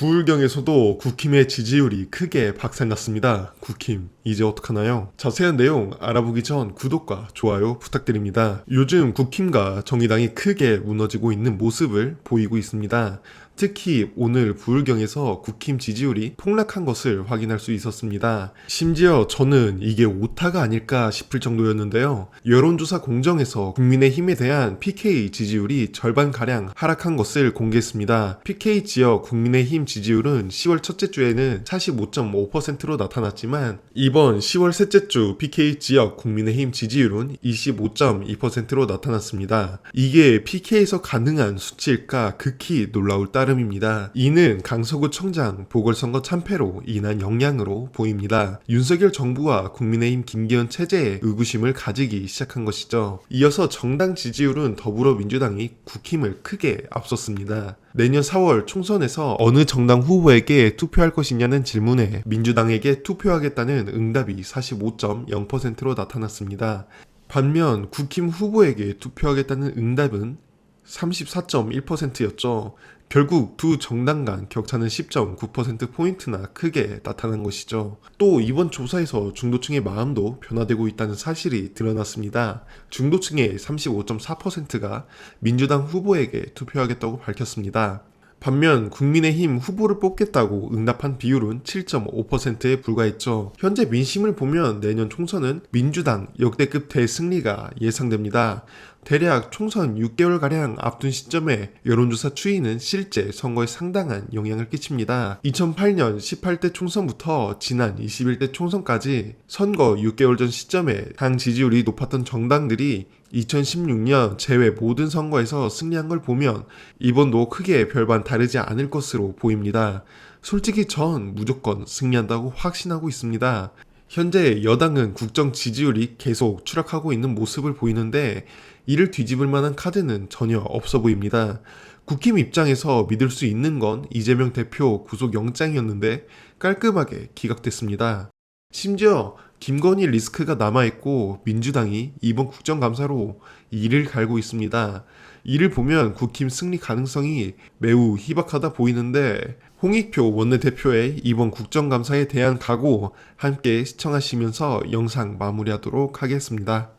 부울경에서도 국힘의 지지율이 크게 박살났습니다. 국힘, 이제 어떡하나요? 자세한 내용 알아보기 전 구독과 좋아요 부탁드립니다. 요즘 국힘과 정의당이 크게 무너지고 있는 모습을 보이고 있습니다. 특히 오늘 부울경에서 국힘 지지율이 폭락한 것을 확인할 수 있었습니다. 심지어 저는 이게 오타가 아닐까 싶을 정도였는데요. 여론조사 공정에서 국민의힘에 대한 PK 지지율이 절반가량 하락한 것을 공개했습니다. PK 지역 국민의힘 지지율은 10월 첫째 주에는 45.5%로 나타났지만 이번 10월 셋째 주 PK 지역 국민의힘 지지율은 25.2%로 나타났습니다. 이게 PK에서 가능한 수치일까 극히 놀라울 따름입니다. 이는 강서구 청장 보궐선거 참패로 인한 영향으로 보입니다. 윤석열 정부와 국민의힘 김기현 체제에 의구심을 가지기 시작한 것이죠. 이어서 정당 지지율은 더불어민주당이 국힘을 크게 앞섰습니다. 내년 4월 총선에서 어느 정당 후보에게 투표할 것이냐는 질문에 민주당에게 투표하겠다는 응답이 45.0%로 나타났습니다. 반면 국힘 후보에게 투표하겠다는 응답은 34.1%였죠. 결국 두 정당 간 격차는 10.9%포인트나 크게 나타난 것이죠. 또 이번 조사에서 중도층의 마음도 변화되고 있다는 사실이 드러났습니다. 중도층의 35.4%가 민주당 후보에게 투표하겠다고 밝혔습니다. 반면 국민의힘 후보를 뽑겠다고 응답한 비율은 7.5%에 불과했죠. 현재 민심을 보면 내년 총선은 민주당 역대급 대승리가 예상됩니다. 대략 총선 6개월가량 앞둔 시점에 여론조사 추이는 실제 선거에 상당한 영향을 끼칩니다. 2008년 18대 총선부터 지난 21대 총선까지 선거 6개월 전 시점에 당 지지율이 높았던 정당들이 2016년 제외 모든 선거에서 승리한 걸 보면 이번도 크게 별반 다르지 않을 것으로 보입니다. 솔직히 전 무조건 승리한다고 확신하고 있습니다. 현재 여당은 국정 지지율이 계속 추락하고 있는 모습을 보이는데 이를 뒤집을 만한 카드는 전혀 없어 보입니다. 국힘 입장에서 믿을 수 있는 건 이재명 대표 구속영장이었는데 깔끔하게 기각됐습니다. 심지어 김건희 리스크가 남아있고 민주당이 이번 국정감사로 이를 갈고 있습니다. 이를 보면 국힘 승리 가능성이 매우 희박하다 보이는데 홍익표 원내대표의 이번 국정감사에 대한 각오 함께 시청하시면서 영상 마무리하도록 하겠습니다.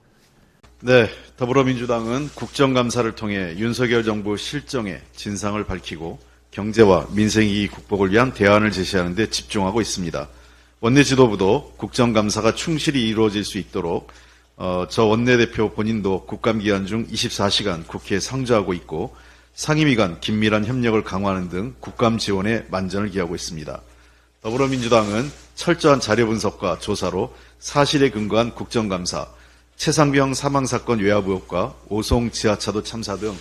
네, 더불어민주당은 국정감사를 통해 윤석열 정부 실정의 진상을 밝히고 경제와 민생이익 국복을 위한 대안을 제시하는 데 집중하고 있습니다. 원내 지도부도 국정감사가 충실히 이루어질 수 있도록 저 원내대표 본인도 국감기간 중 24시간 국회에 상주하고 있고 상임위 간 긴밀한 협력을 강화하는 등 국감 지원에 만전을 기하고 있습니다. 더불어민주당은 철저한 자료 분석과 조사로 사실에 근거한 국정감사, 최상병 사망사건 외압 의혹과 오송 지하차도 참사 등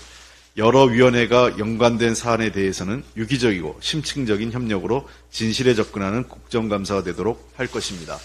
여러 위원회가 연관된 사안에 대해서는 유기적이고 심층적인 협력으로 진실에 접근하는 국정감사가 되도록 할 것입니다.